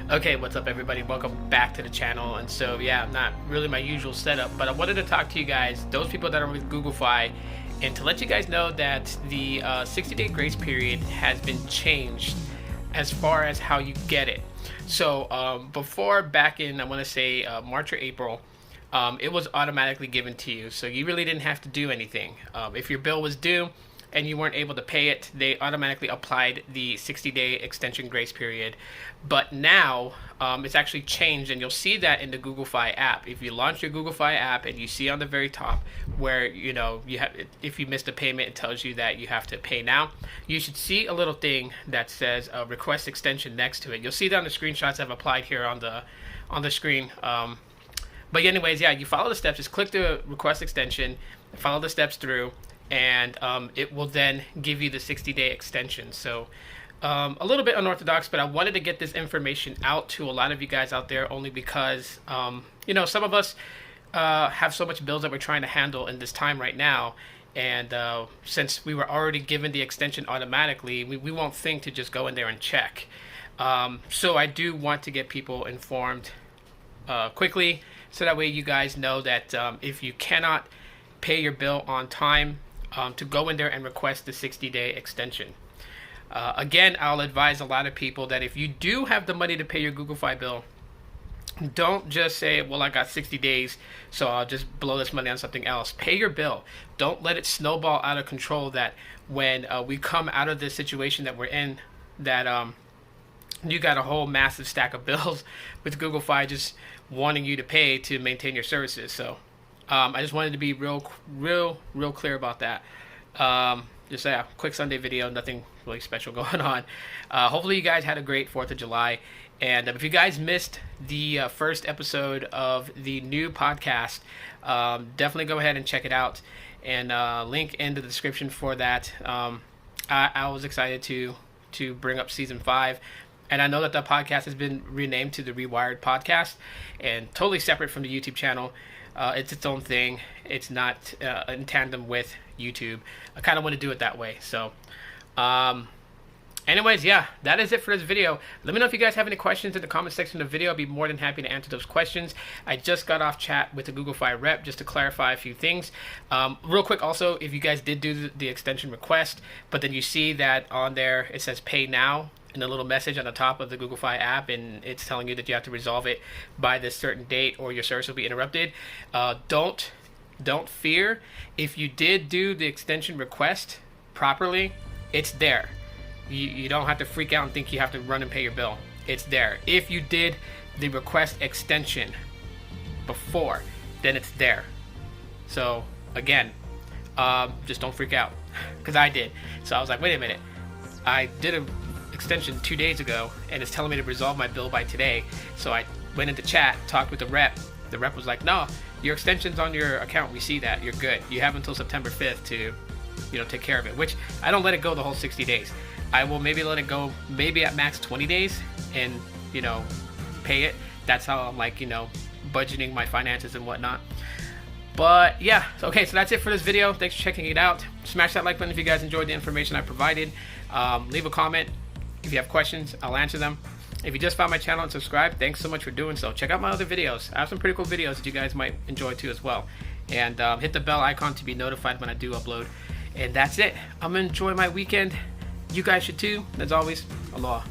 Okay, what's up everybody? Welcome back to the channel. And so yeah, not really my usual setup, but I wanted to talk to you guys, those people that are with Google Fi, and to let you guys know that the 60-day grace period has been changed as far as how you get it. So before, back in I want to say March or April, it was automatically given to you, so you really didn't have to do anything. If your bill was due and you weren't able to pay it, they automatically applied the 60-day extension grace period. But now it's actually changed, and you'll see that in the Google Fi app. If you launch your Google Fi app and you see on the very top where you have, if you missed a payment, it tells you that you have to pay now. You should see a little thing that says request extension next to it. You'll see that on the screenshots I've applied here on the screen. But anyways, yeah, you follow the steps. Just click the request extension, follow the steps through, and it will then give you the 60-day extension. So a little bit unorthodox, but I wanted to get this information out to a lot of you guys out there, only because some of us have so much bills that we're trying to handle in this time right now, and since we were already given the extension automatically, we won't think to just go in there and check. So I do want to get people informed quickly, so that way you guys know that if you cannot pay your bill on time, to go in there and request the 60-day extension. Again, I'll advise a lot of people that if you do have the money to pay your Google Fi bill, don't just say, well, I got 60 days, so I'll just blow this money on something else. Pay your bill. Don't let it snowball out of control, that when we come out of this situation that we're in, that you got a whole massive stack of bills with Google Fi just wanting you to pay to maintain your services. So I just wanted to be real clear about that. Just a quick Sunday video, nothing really special going on. Hopefully you guys had a great 4th of July. And if you guys missed the first episode of the new podcast, definitely go ahead and check it out. And link in the description for that. I was excited to bring up season 5. And I know that the podcast has been renamed to the ReWired Podcast, and totally separate from the YouTube channel. It's its own thing. It's not in tandem with YouTube. I kind of want to do it that way. So anyways, yeah, that is it for this video. Let me know if you guys have any questions in the comment section of the video. I'll be more than happy to answer those questions. I just got off chat with the Google Fi rep just to clarify a few things. Real quick also, if you guys did do the extension request, but then you see that on there it says pay now, and a little message on the top of the Google Fi app, and it's telling you that you have to resolve it by this certain date or your service will be interrupted. Don't fear. If you did do the extension request properly, it's there. You don't have to freak out and think you have to run and pay your bill. It's there. If you did the request extension before, then it's there. So again, just don't freak out, because I did. So I was like, wait a minute, I did a extension 2 days ago and it's telling me to resolve my bill by today. So I went into chat, talked with the rep. The rep was like, no, your extension's on your account, we see that, you're good, you have until September 5th to take care of it. Which I don't let it go the whole 60 days. I will maybe let it go maybe at max 20 days and pay it. That's how I'm budgeting my finances and whatnot. But yeah, okay, so that's it for this video. Thanks for checking it out. Smash that like button if you guys enjoyed the information I provided. Leave a comment if you have questions, I'll answer them. If you just found my channel and subscribed, thanks so much for doing so. Check out my other videos. I have some pretty cool videos that you guys might enjoy too as well. And hit the bell icon to be notified when I do upload. And that's it. I'm gonna enjoy my weekend. You guys should too. As always, aloha.